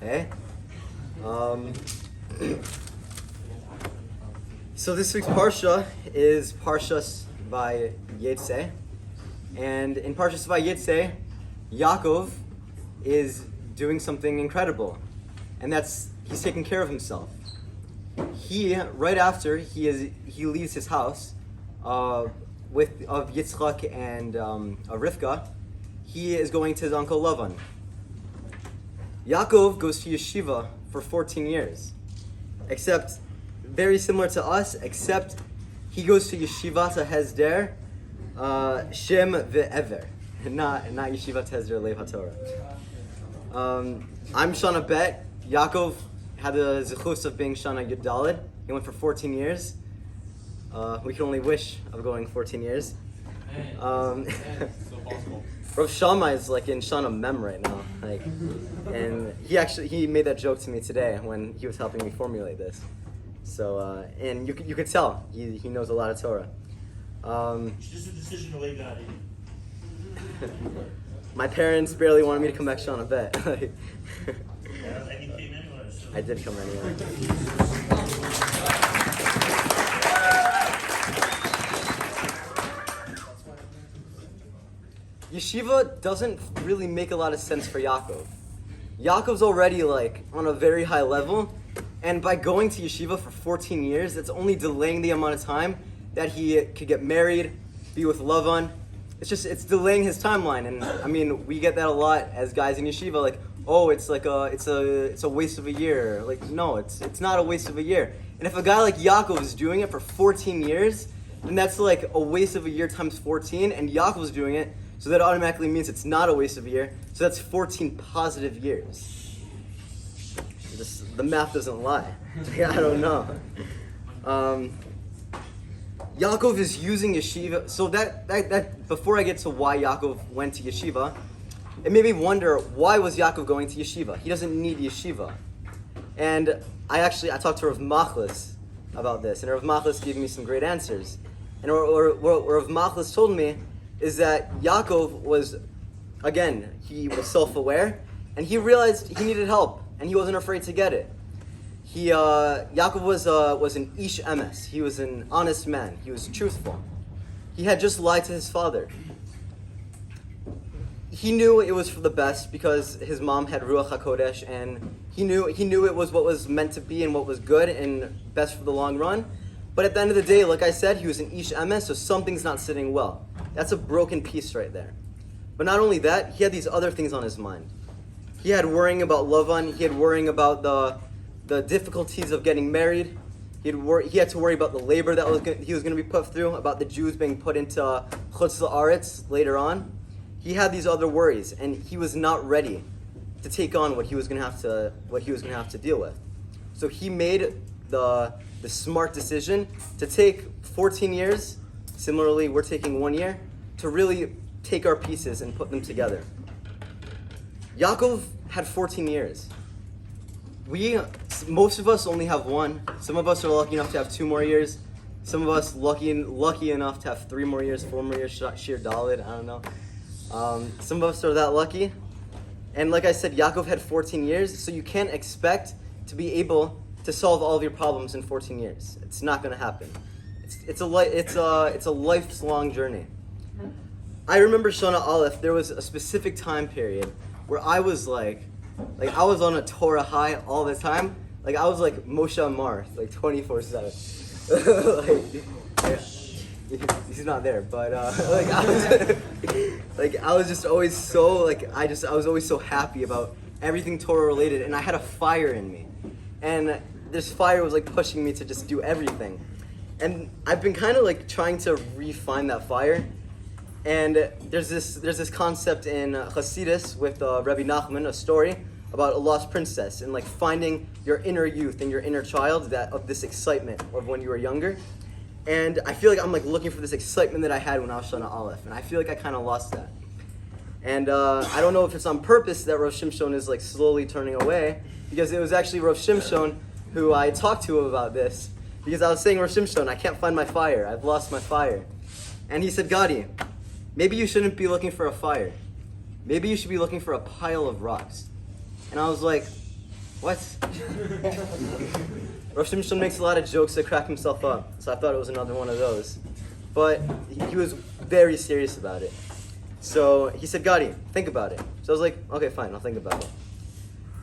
Hey. So this week's Parsha is Parsha by Yetzeh. And in Parsha by Yetzeh, Yaakov is doing something incredible. And that's, he's taking care of himself. Right after he leaves his house of Yitzchak and Rivka, he is going to his uncle Lavan. Yaakov goes to yeshiva for 14 years, except very similar to us, except he goes to yeshivat hesder shem ve'ever, not yeshivat hesder lev haTorah. I'm Shana Bet. Yaakov had the zechus of being Shana Yudalid. He went for 14 years. We can only wish of going 14 years. So possible. Rav Shammai is like in Shana Mem right now, and he made that joke to me today when he was helping me formulate this. So and you could tell he knows a lot of Torah. It's just a decision to lay Gadi. My parents barely wanted me to come back Shana Bet. And you came anyway. So. I did come anyway. Yeshiva doesn't really make a lot of sense for Yaakov. Yaakov's already on a very high level, and by going to yeshiva for 14 years, that's only delaying the amount of time that he could get married, be with Lavan. It's delaying his timeline, and I mean we get that a lot as guys in yeshiva, it's a waste of a year. No, it's not a waste of a year. And if a guy like Yaakov is doing it for 14 years, then that's like a waste of a year times 14, and Yaakov's doing it. So that automatically means it's not a waste of a year. So that's 14 positive years. The math doesn't lie. I don't know. Yaakov is using yeshiva. So that before I get to why Yaakov went to yeshiva, it made me wonder, why was Yaakov going to yeshiva? He doesn't need yeshiva. And I talked to Rav Machlis about this, and Rav Machlis gave me some great answers. And what Rav Machlis told me is that Yaakov was, again, he was self-aware, and he realized he needed help, and he wasn't afraid to get it. Yaakov was an ish emes. He was an honest man. He was truthful. He had just lied to his father. He knew it was for the best because his mom had Ruach HaKodesh, and he knew it was what was meant to be and what was good and best for the long run. But at the end of the day, like I said, he was an ish emes, so something's not sitting well. That's a broken piece right there. But not only that, he had these other things on his mind. He had worrying about Lavan. He had worrying about the difficulties of getting married. He had to worry about the labor that he was going to be put through, about the Jews being put into Chutz La'aretz later on. He had these other worries, and he was not ready to take on what he was going to have to deal with. So he made the smart decision to take 14 years. Similarly, we're taking 1 year to really take our pieces and put them together. Yaakov had 14 years. Most of us only have one. Some of us are lucky enough to have 2 more years. Some of us lucky enough to have 3 more years, 4 more years, Shir Dalit, I don't know. Some of us are that lucky. And like I said, Yaakov had 14 years, so you can't expect to be able to solve all of your problems in 14 years. It's not going to happen. It's a lifelong journey. I remember Shana Aleph, there was a specific time period where I was I was on a Torah high all the time. I was like Moshe Amar, 24/7. He's not there, but I was just always so I was always so happy about everything Torah related, and I had a fire in me, and this fire was pushing me to just do everything. And I've been kind of trying to refine that fire. And there's this concept in Hasidus with Rabbi Nachman, a story about a lost princess and finding your inner youth and your inner child, of this excitement of when you were younger. And I feel I'm looking for this excitement that I had when I was Shana Aleph, and I feel I kind of lost that. And I don't know if it's on purpose that Rav Shimshon is slowly turning away, because it was actually Rav Shimshon who I talked to about this. Because I was saying, Rav Shimshon, I can't find my fire. I've lost my fire. And he said, Gadi, maybe you shouldn't be looking for a fire. Maybe you should be looking for a pile of rocks. And I was like, What? Rosh Hashanah makes a lot of jokes to crack himself up, so I thought it was another one of those. But he was very serious about it. So he said, Gadi, think about it. So I was like, okay, fine, I'll think about it.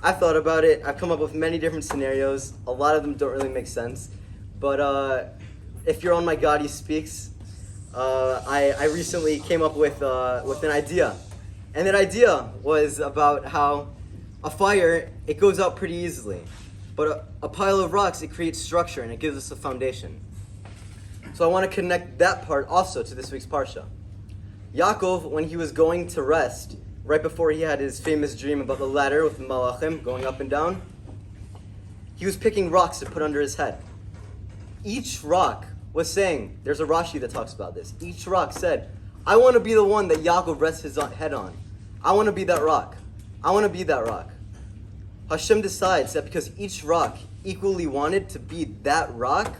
I've thought about it. I've come up with many different scenarios. A lot of them don't really make sense. But if you're on my Gadi Speaks, I recently came up with an idea. And that idea was about how a fire, it goes out pretty easily. But a pile of rocks, it creates structure and it gives us a foundation. So I want to connect that part also to this week's Parsha. Yaakov, when he was going to rest, right before he had his famous dream about the ladder with the malachim going up and down, he was picking rocks to put under his head. Each rock was saying, there's a Rashi that talks about this, each rock said, I want to be the one that Yaakov rests his head on. I want to be that rock. I want to be that rock. Hashem decides that because each rock equally wanted to be that rock,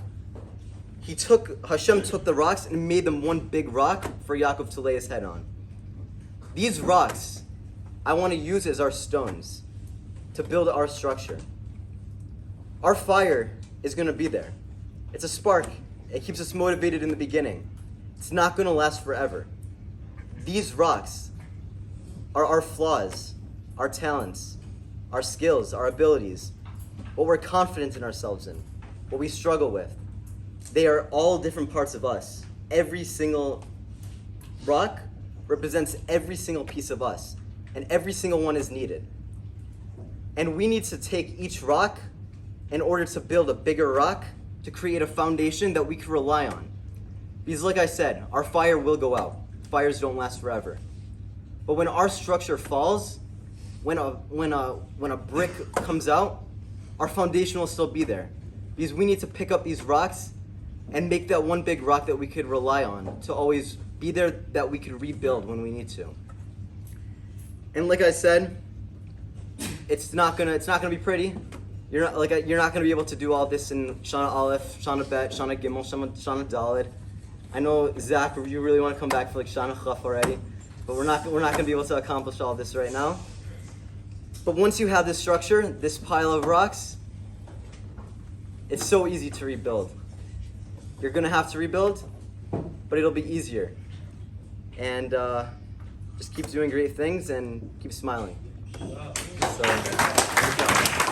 Hashem took the rocks and made them one big rock for Yaakov to lay his head on. These rocks, I want to use as our stones to build our structure. Our fire is going to be there. It's a spark. It keeps us motivated in the beginning. It's not going to last forever. These rocks are our flaws, our talents, our skills, our abilities, what we're confident in ourselves in, what we struggle with. They are all different parts of us. Every single rock represents every single piece of us, and every single one is needed. And we need to take each rock in order to build a bigger rock to create a foundation that we can rely on. Because like I said, our fire will go out. Fires don't last forever. But when our structure falls, when a brick comes out, our foundation will still be there. Because we need to pick up these rocks and make that one big rock that we could rely on to always be there, that we could rebuild when we need to. And like I said, it's not gonna be pretty. You're not gonna be able to do all this in Shana Aleph, Shana Bet, Shana Gimel, Shana Daled. I know, Zach, you really want to come back for like Shana Chaf already, but we're not gonna be able to accomplish all this right now. But once you have this structure, this pile of rocks, it's so easy to rebuild. You're gonna have to rebuild, but it'll be easier. And just keep doing great things and keep smiling. So, good job.